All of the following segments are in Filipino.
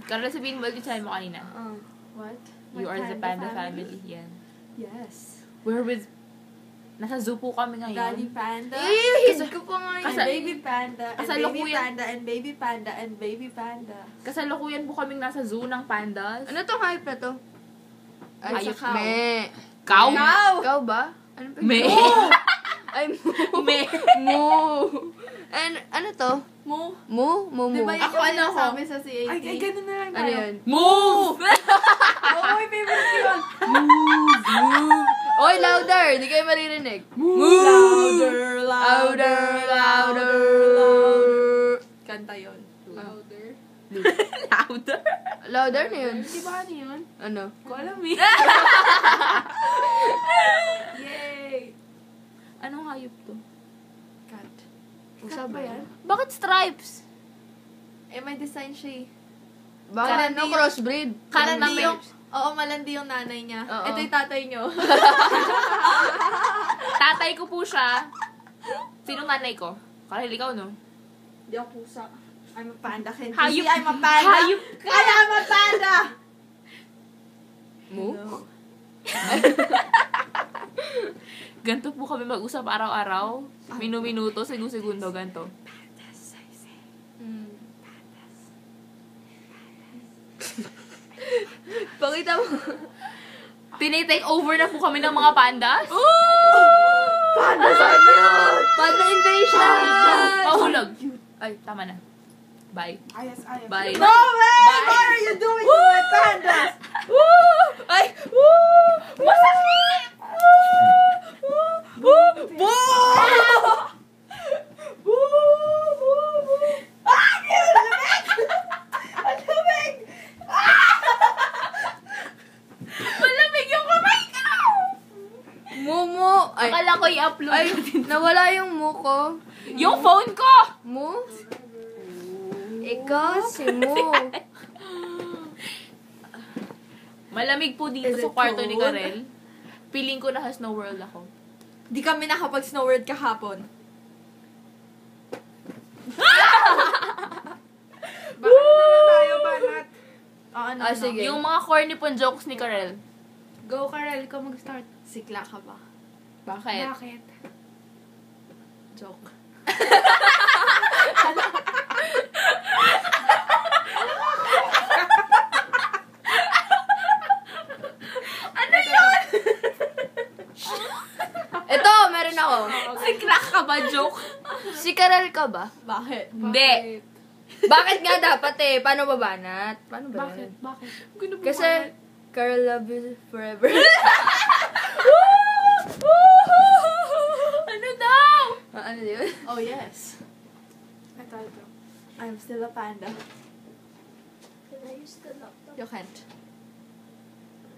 Karel, sabihin mo ulit yung mo kanina. What? You are the panda family. Yan. Yes. We're with... Nasa zoo po kami ngayon. Daddy panda. Hid ko pa nga And yun. baby panda. And baby Kasalukuyan. panda. And baby panda. And baby panda. Kasalukuyan po kaming nasa zoo ng pandas. Ano to hype na to? Ay, sa cow. Me. Cow? Ikaw ba? Ano ba? Me. Ay, mo. Me. Mo. And ano to? Mo. Mo? Mo. Di ba yun Ako, ano yung ako? sabi sa CAT? Ay, ganun na lang Ano yun? Move! Oo, my favorite yun. Oy, louder! Di kayo maririnig. Louder, Louder, louder. Kanta yun. Louder. Louder? Louder na yun. Di ba ano yun? Ano? Ko alam eh. Yay! Anong hayop to? Cat. Usa ba yan? Bakit stripes? Eh, may design siya eh. Bakit ano? Crossbreed? Malandi yung... Oo, malandi yung nanay niya. Oo. Ito yung tatay niyo. Tatay ko po siya. Sinong nanay ko? Karel, ikaw, no? Hindi ako pusa. I'm a panda. Can't you Hayop. see I'm a panda? Hayop ka! Kaya I'm a panda! Mo? Ganto po kami mag-usap araw-araw. Minu-minuto, segundo, ganto. Pakita mo. Tinitake over na po kami ng mga pandas. Panda saan yun? Panda invasion! Mahulog. Ay, tama na. Bye. Ayos, ayos. Bye. No way! Bye. What are you doing to my pandas? Woo! Ay! Woo! Masakit! Woo! Woo! Woo! Ah! Ang lamig! Malamig yung kamay ko! Momo. Ay, Akala ko i-upload ay, natin. nawala yung mo ko. Yung phone ko! Mo? Ikaw si Mo. Malamig po dito Is sa it kwarto ni cold? Karel. Feeling ko naka Snow World ako. Di kami nakapag-snow world kahapon. Tayo ba nat? Ano, Ah, sige. Yung mga corny pong jokes ni Karel. Go, Karel. Ikaw mag-start. Sikla ka ba? Bakit? Bakit? Joke. Ito, meron ako. Si crack ka ba, joke? Si Karel ka ba? Bakit? Hindi. Bakit nga dapat eh? Paano babanat? Paano ba Bakit? yan? Bakit? Kasi, Karel love you forever. Ano daw? Ano yun? Oh, yes. Ito. I'm still a panda. You can't.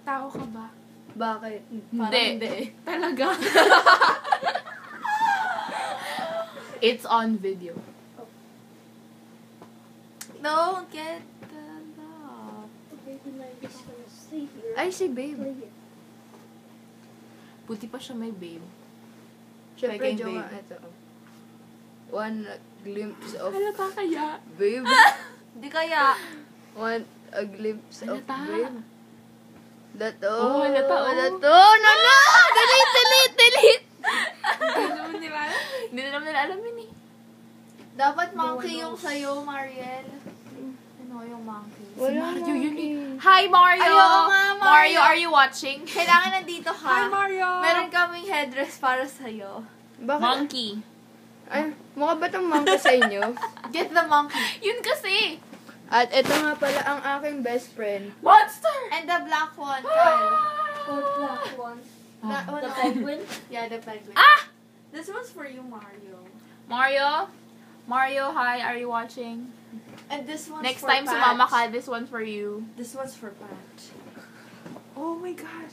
Tao ka ba? Bakit? Parang hindi eh. Talaga? It's on video. Don't get that up. Ay, si babe. Buti pa siya may babe. Siyempre, Peking joke babe. nga. Ito. One glimpse of Halata kaya? babe. Di kaya. One a glimpse of Halata. babe. Dato. Oh, halata, oh. Dato. No, no! Delete! Ano, di ba? Hindi na naman nila alam yun eh. Dapat monkey yung sa'yo, Mariel. Ano yung monkey? Wala Mario yun eh. monkey. Hi, Mario! Ay, oo nga, Mario. Mario, are you watching? Kailangan nandito ka. Hi, Mario! Meron kaming headdress para sa'yo. Bakit? Monkey. Ay, mukha ba itong monkey sa inyo? Get the monkey. Yun kasi. At ito nga pala ang aking best friend. Monster! And the black one, Kyle. black one? The penguin? Yeah, the penguin. Ah! This one's for you, Mario. Mario? Mario, hi, are you watching? And this one's Next for time Pat. sumama ka, this one's for you. This one's for Pat. Oh my gosh.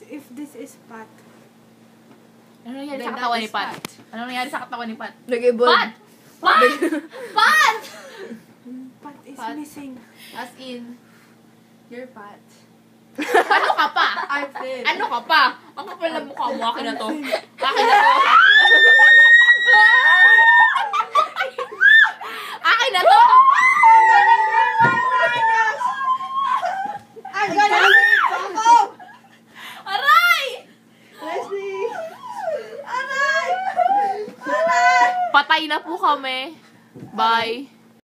If this is Pat. Ano nangyari Then sa katawan that ni is Pat? Ano nangyari sa katawan ni Pat? Nag-evolve. Pat! Pat! Pat! Pat is Pat. missing. As in, you're Pat. Ano ka pa? I'm Finn. Ano ka pa? Ang kapal na mukha mo. Akin na to. Akin na to. Akin na to. Papatay na po kami. Bye.